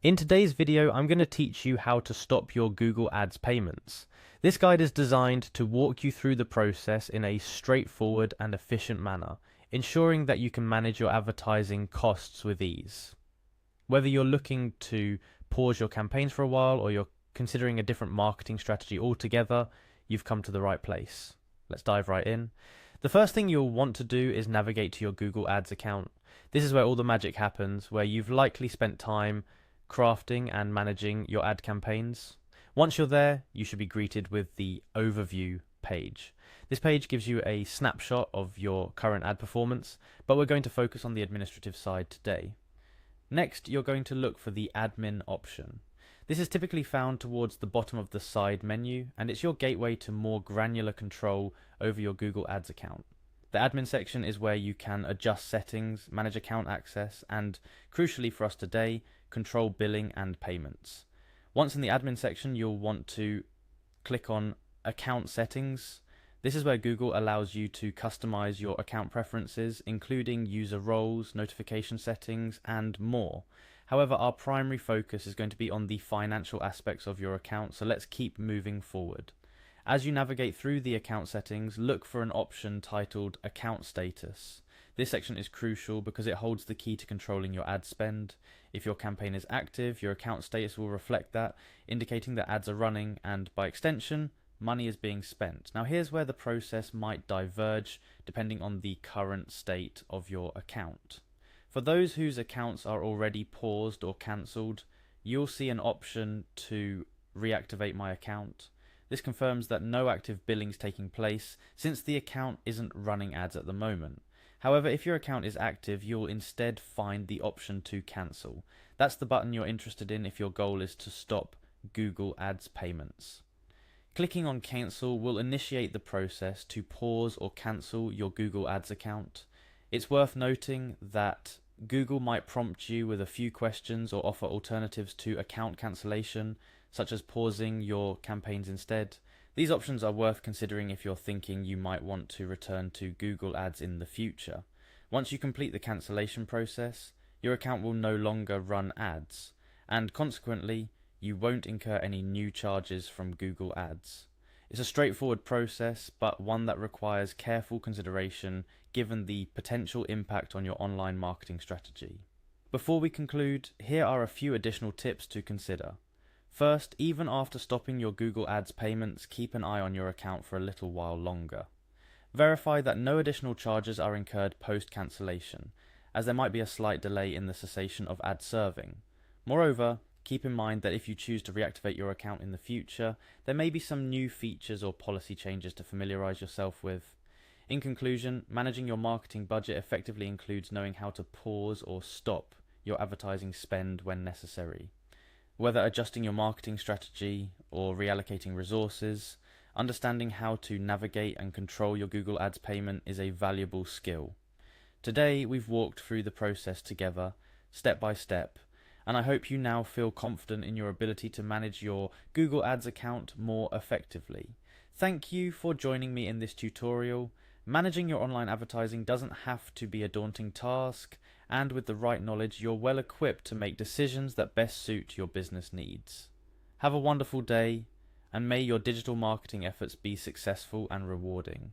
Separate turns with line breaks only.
In today's video, I'm going to teach you how to stop your Google Ads payments. This guide is designed to walk you through the process in a straightforward and efficient manner, ensuring that you can manage your advertising costs with ease. Whether you're looking to pause your campaigns for a while or you're considering a different marketing strategy altogether, you've come to the right place. Let's dive right in. The first thing you'll want to do is navigate to your Google Ads account. This is where all the magic happens, where you've likely spent time crafting and managing your ad campaigns. Once you're there, you should be greeted with the overview page. This page gives you a snapshot of your current ad performance, but we're going to focus on the administrative side today. Next, you're going to look for the admin option. This is typically found towards the bottom of the side menu, and it's your gateway to more granular control over your Google Ads account. The admin section is where you can adjust settings, manage account access, and crucially for us today, control billing and payments. Once in the admin section, you'll want to click on account settings. This is where Google allows you to customize your account preferences, including user roles, notification settings, and more. However, our primary focus is going to be on the financial aspects of your account, so let's keep moving forward. As you navigate through the account settings, look for an option titled Account Status. This section is crucial because it holds the key to controlling your ad spend. If your campaign is active, your account status will reflect that, indicating that ads are running and, by extension, money is being spent. Now here's where the process might diverge depending on the current state of your account. For those whose accounts are already paused or cancelled, you'll see an option to reactivate my account. This confirms that no active billing is taking place since the account isn't running ads at the moment. However, if your account is active, you'll instead find the option to cancel. That's the button you're interested in if your goal is to stop Google Ads payments. Clicking on cancel will initiate the process to pause or cancel your Google Ads account. It's worth noting that Google might prompt you with a few questions or offer alternatives to account cancellation, such as pausing your campaigns instead. These options are worth considering if you're thinking you might want to return to Google Ads in the future. Once you complete the cancellation process, your account will no longer run ads, and consequently, you won't incur any new charges from Google Ads. It's a straightforward process, but one that requires careful consideration given the potential impact on your online marketing strategy. Before we conclude, here are a few additional tips to consider. First, even after stopping your Google Ads payments, keep an eye on your account for a little while longer. Verify that no additional charges are incurred post-cancellation, as there might be a slight delay in the cessation of ad serving. Moreover, keep in mind that if you choose to reactivate your account in the future, there may be some new features or policy changes to familiarize yourself with. In conclusion, managing your marketing budget effectively includes knowing how to pause or stop your advertising spend when necessary. Whether adjusting your marketing strategy or reallocating resources, understanding how to navigate and control your Google Ads payment is a valuable skill. Today, we've walked through the process together, step by step, and I hope you now feel confident in your ability to manage your Google Ads account more effectively. Thank you for joining me in this tutorial. Managing your online advertising doesn't have to be a daunting task, and with the right knowledge, you're well equipped to make decisions that best suit your business needs. Have a wonderful day, and may your digital marketing efforts be successful and rewarding.